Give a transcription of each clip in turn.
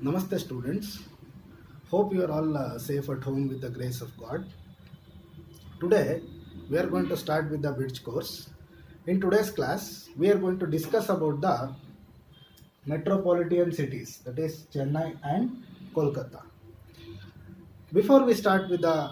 Namaste students. Hope you are all safe at home with the grace of God. Today we are going to start with the bridge course. In today's class we are going to discuss about the metropolitan cities, that is Chennai and Kolkata. Before we start with the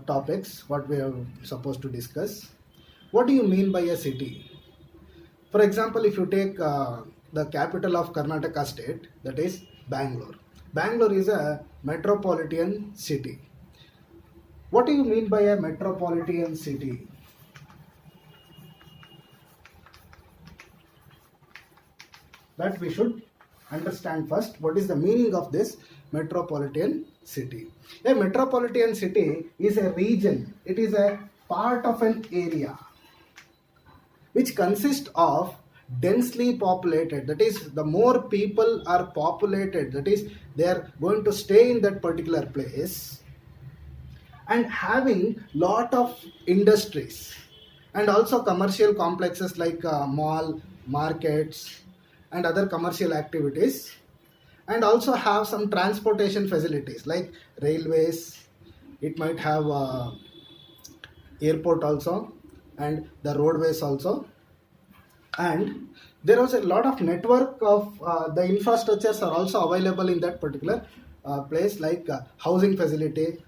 topics what we are supposed to discuss, what do you mean by a city? For example, if you take the capital of Karnataka state, that is Bangalore. Bangalore is a metropolitan city. What do you mean by a metropolitan city? That we should understand first. What is the meaning of this metropolitan city? A metropolitan city is a region. It is a part of an area which consists of densely populated, that is the more people are populated, that is they are going to stay in that particular place, and having lot of industries and also commercial complexes like mall, markets and other commercial activities, and also have some transportation facilities like railways. It might have airport also and the roadways also, and there was a lot of network of the infrastructures are also available in that particular place, like housing facility.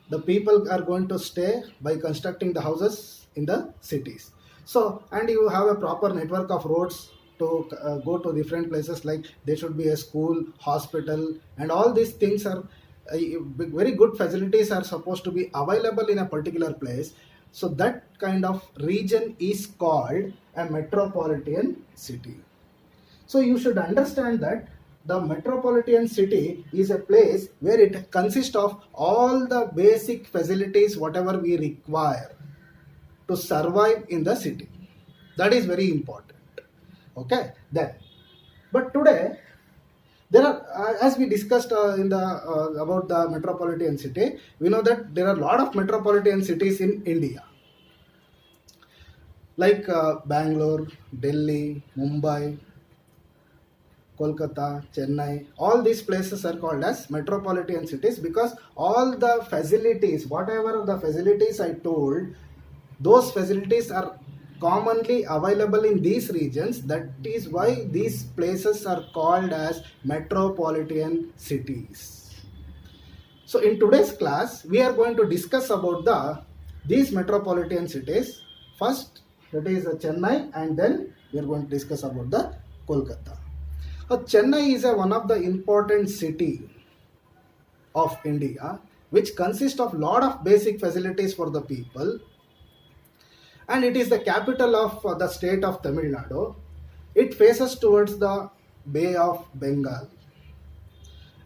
The people are going to stay by constructing the houses in the cities. So, and you have a proper network of roads to go to different places, like there should be a school, hospital, and all these things are very good facilities are supposed to be available in a particular place. So that kind of region is called a metropolitan city. So you should understand that the metropolitan city is a place where it consists of all the basic facilities whatever we require to survive in the city. That is very important. Okay, then. But today there are, as we discussed in the about the metropolitan city, we know that there are a lot of metropolitan cities in India, like Bangalore, Delhi, Mumbai, Kolkata, Chennai. All these places are called as metropolitan cities because all the facilities, whatever the facilities I told, those facilities are commonly available in these regions. That is why these places are called as metropolitan cities. So in today's class we are going to discuss about these metropolitan cities. First, that is Chennai, and then we are going to discuss about the Kolkata. Chennai is one of the important city of India which consists of lot of basic facilities for the people, and it is the capital of the state of Tamil Nadu. It faces towards the Bay of Bengal,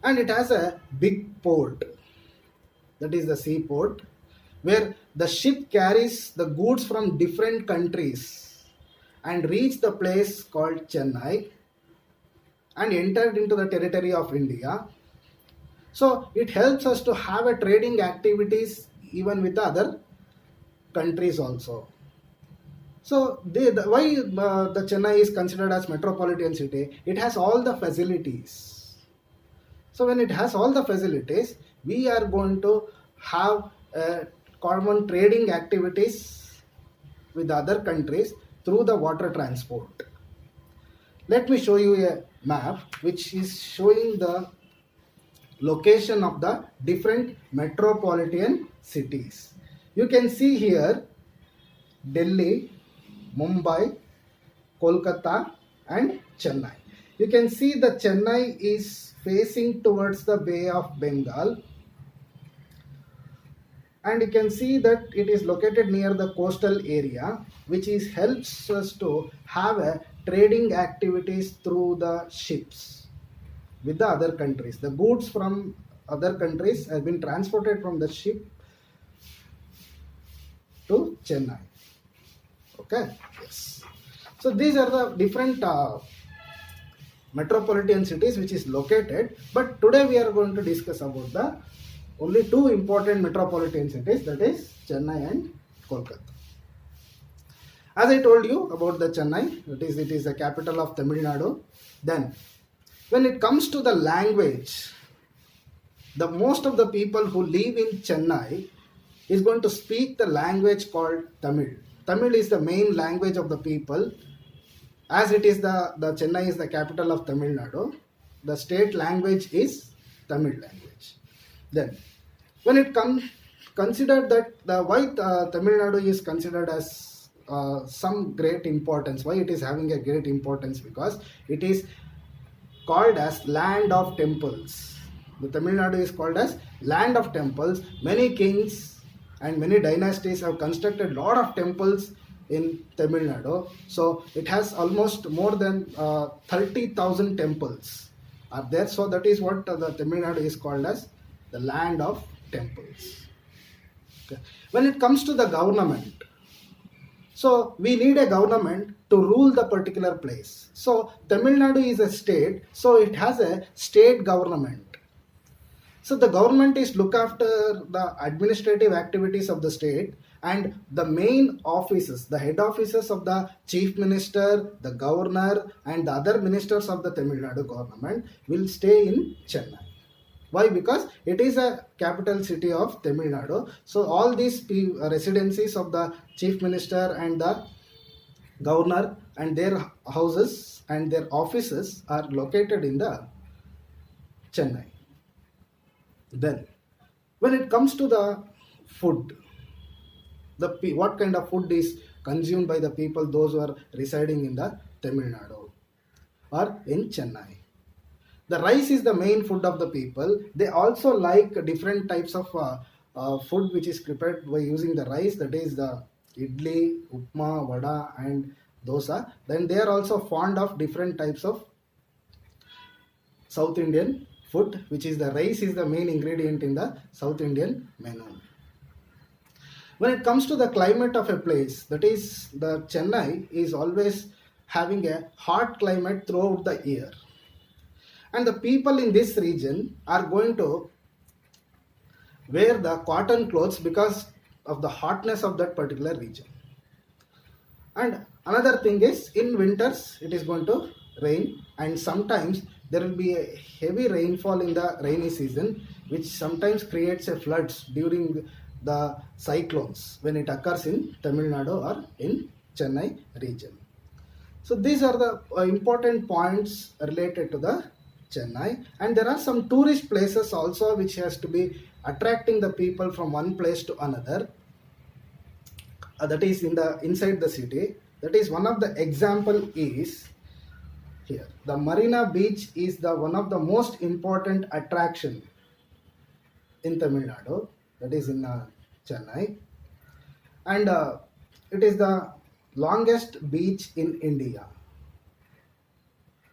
and it has a big port, that is the seaport, where the ship carries the goods from different countries and reach the place called Chennai and entered into the territory of India. So it helps us to have a trading activities even with the other countries also. So why the Chennai is considered as metropolitan city? It has all the facilities. So when it has all the facilities, we are going to have common trading activities with other countries through the water transport. Let me show you a map which is showing the location of the different metropolitan cities. You can see here Delhi, Mumbai, Kolkata and Chennai. You can see the Chennai is facing towards the Bay of Bengal, and you can see that it is located near the coastal area, which helps us to have a trading activities through the ships with the other countries. The goods from other countries have been transported from the ship to Chennai. Okay, yes. So these are the different metropolitan cities which is located, but today we are going to discuss about the only two important metropolitan cities, that is Chennai and Kolkata. As I told you about the Chennai, it is the capital of Tamil Nadu. Then When it comes to the language, the most of the people who live in Chennai is going to speak the language called Tamil. Tamil is the main language of the people, as it is the Chennai is the capital of Tamil Nadu. The state language is Tamil language. Then, when it comes considered that why Tamil Nadu is considered as some great importance, why it is having a great importance, because it is called as land of temples. The Tamil Nadu is called as land of temples. Many kings and many dynasties have constructed lot of temples in Tamil Nadu. So it has almost more than 30,000 temples are there. So that is what the Tamil Nadu is called as, the land of temples. Okay. When it comes to the government, so we need a government to rule the particular place. So Tamil Nadu is a state, so it has a state government. So the government is look after the administrative activities of the state, and the main offices, the head offices of the chief minister, the governor and the other ministers of the Tamil Nadu government will stay in Chennai. Why? Because it is a capital city of Tamil Nadu. So all these residencies of the chief minister and the governor and their houses and their offices are located in the Chennai. Then, when it comes to the food, what kind of food is consumed by the people, those who are residing in the Tamil Nadu or in Chennai? The rice is the main food of the people. They also like different types of food which is prepared by using the rice, that is the idli, upma, vada and dosa. Then they are also fond of different types of South Indian food, which is the rice is the main ingredient in the South Indian menu. When it comes to the climate of a place, that is the Chennai is always having a hot climate throughout the year. And the people in this region are going to wear the cotton clothes because of the hotness of that particular region. And another thing is, in winters it is going to rain, and sometimes there will be a heavy rainfall in the rainy season, which sometimes creates a floods during the cyclones when it occurs in Tamil Nadu or in Chennai region. So these are the important points related to the Chennai, and there are some tourist places also which has to be attracting the people from one place to another. That is inside the city. That is one of the example is here. The Marina Beach is one of the most important attraction in Tamil Nadu. That is in Chennai, and it is the longest beach in India.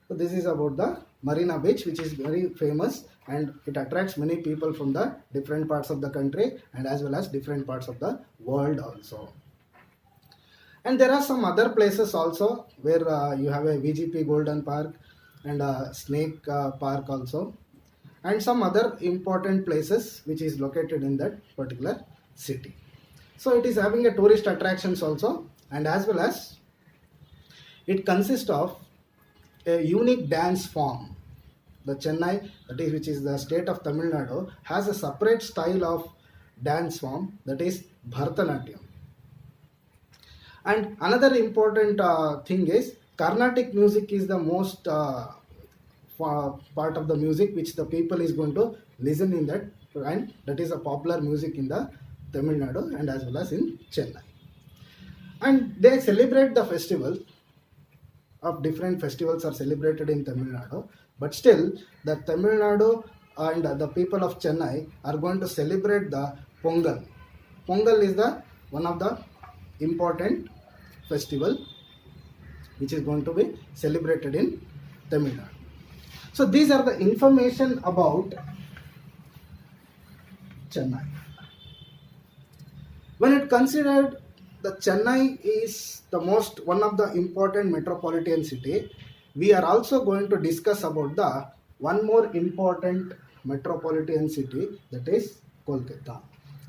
So this is about the Marina Beach, which is very famous, and it attracts many people from the different parts of the country and as well as different parts of the world also. And there are some other places also where you have a VGP Golden Park and a Snake Park also, and some other important places which is located in that particular city. So it is having a tourist attractions also, and as well as it consists of a unique dance form. The Chennai, that is which is the state of Tamil Nadu, has a separate style of dance form, that is Bharatanatyam. And another important thing is Carnatic music is the most part of the music which the people is going to listen in that, and that is a popular music in the Tamil Nadu and as well as in Chennai. And they celebrate the festival of different festivals are celebrated in Tamil Nadu, but still the Tamil Nadu and the people of Chennai are going to celebrate the Pongal. Pongal is one of the important festival which is going to be celebrated in Tamil Nadu. So these are the information about Chennai. When it considered the Chennai is one of the important metropolitan city, we are also going to discuss about the one more important metropolitan city, that is Kolkata.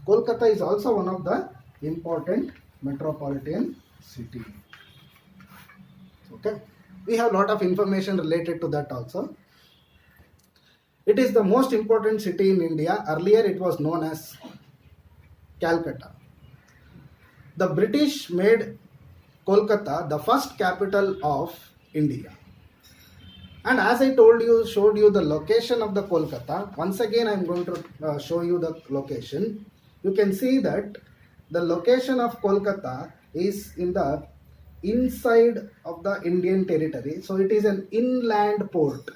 Kolkata is also one of the important metropolitan city. Okay, we have a lot of information related to that also. It is the most important city in India. Earlier it was known as Calcutta. The British made Kolkata the first capital of India. And as I told you, showed you the location of the Kolkata, once again I am going to show you the location. You can see that the location of Kolkata is in the inside of the Indian territory. So it is an inland port.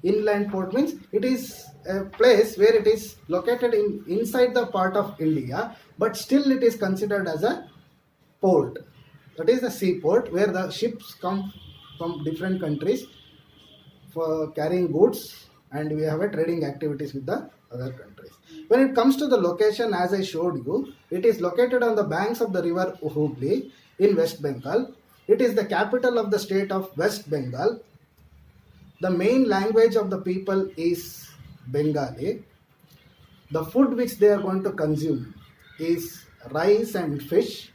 Inland port means it is a place where it is located inside the part of India, but still it is considered as a port. That is a seaport where the ships come from different countries for carrying goods, and we have a trading activities with the other countries. When it comes to the location, as I showed you, it is located on the banks of the river Hooghly in West Bengal. It is the capital of the state of West Bengal. The main language of the people is Bengali. The food which they are going to consume is rice and fish.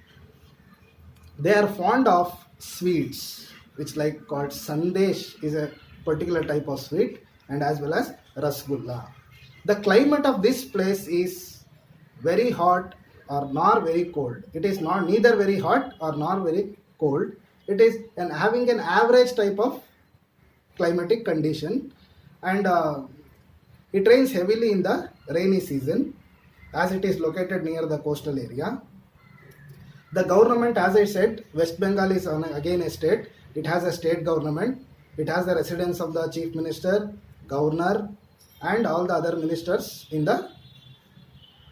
They are fond of sweets, which like called sandesh is a particular type of sweet, and as well as rasgulla. The climate of this place is very hot or nor very cold. It is not neither very hot or nor very cold. It is having an average type of climatic condition, and it rains heavily in the rainy season as it is located near the coastal area. The government, as I said, West Bengal is again a state. It has a state government. It has the residence of the chief minister, governor, and all the other ministers in the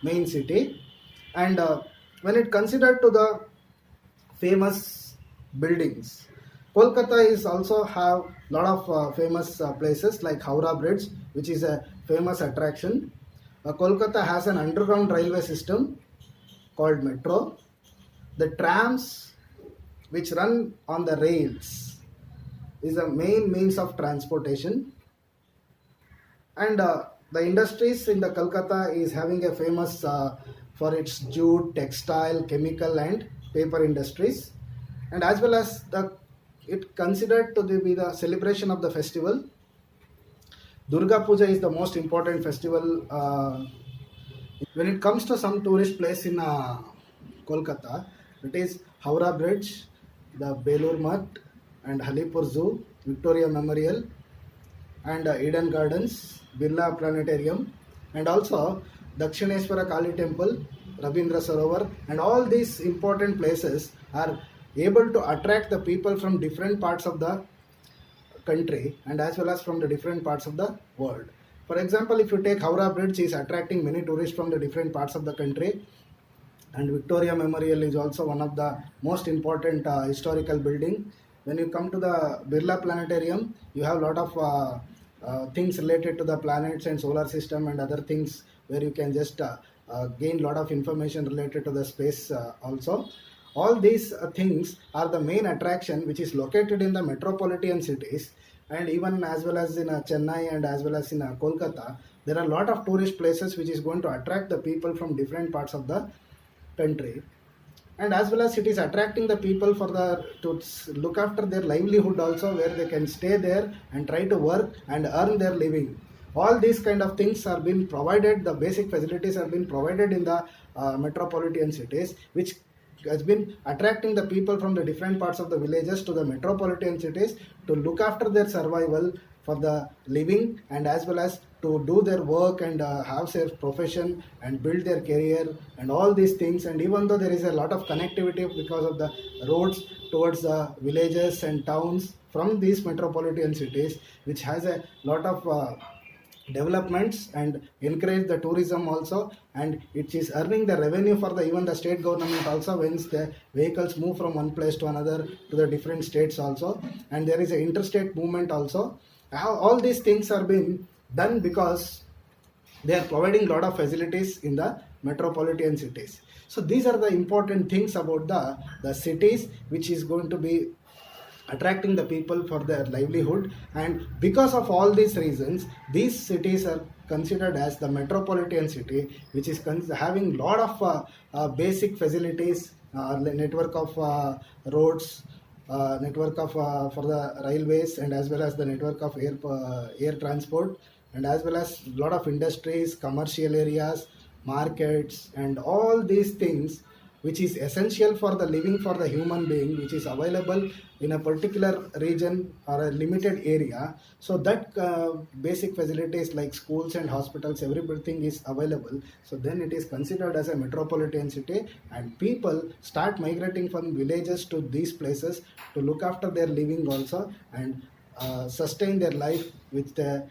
main city. And when it considered to the famous buildings, Kolkata is also have lot of famous places like Howrah Bridge, which is a famous attraction. Kolkata has an underground railway system called metro. The trams which run on the rails is the main means of transportation. And the industries in the Kolkata is having a famous for its jute, textile, chemical and paper industries. And as well as it considered to be the celebration of the festival. Durga Puja is the most important festival. When it comes to some tourist place in Kolkata, it is Howrah Bridge, the Belur Math, and Halipur Zoo, Victoria Memorial, and Eden Gardens, Birla Planetarium, and also Dakshineswara Kali Temple, Rabindra Sarovar, and all these important places are able to attract the people from different parts of the country and as well as from the different parts of the world. For example, if you take Howrah Bridge, is attracting many tourists from the different parts of the country, and Victoria Memorial is also one of the most important historical building. When you come to the Birla Planetarium, you have a lot of things related to the planets and solar system and other things where you can just gain a lot of information related to the space also. All these things are the main attraction which is located in the metropolitan cities, and even as well as in Chennai and as well as in Kolkata, there are a lot of tourist places which is going to attract the people from different parts of the country. And as well as it is attracting the people for to look after their livelihood also, where they can stay there and try to work and earn their living. All these kind of things are being provided, the basic facilities are being provided in the metropolitan cities, which has been attracting the people from the different parts of the villages to the metropolitan cities to look after their survival for the living, and as well as to do their work and have their profession and build their career and all these things. And even though there is a lot of connectivity because of the roads towards the villages and towns from these metropolitan cities, which has a lot of developments and encourage the tourism also, and it is earning the revenue for the even the state government also when the vehicles move from one place to another to the different states also, and there is an interstate movement also. All these things are being done because they are providing a lot of facilities in the metropolitan cities. So these are the important things about the cities which is going to be attracting the people for their livelihood. And because of all these reasons, these cities are considered as the metropolitan city, which is having a lot of basic facilities, network of roads, network of for the railways, and as well as the network of air transport, and as well as a lot of industries, commercial areas, markets, and all these things which is essential for the living for the human being, which is available in a particular region or a limited area. So that basic facilities like schools and hospitals, everything is available. So then it is considered as a metropolitan city, and people start migrating from villages to these places to look after their living also, and sustain their life with the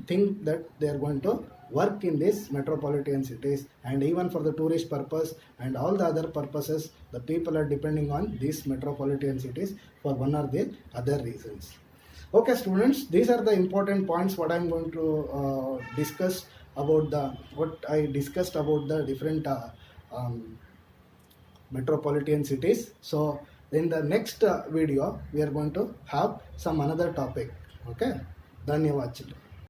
think that they are going to work in these metropolitan cities, and even for the tourist purpose and all the other purposes, the people are depending on these metropolitan cities for one or the other reasons. Okay students, these are the important points what I'm going to discuss about what I discussed about the different metropolitan cities. So in the next video we are going to have some another topic. Okay, धन्यवाद children.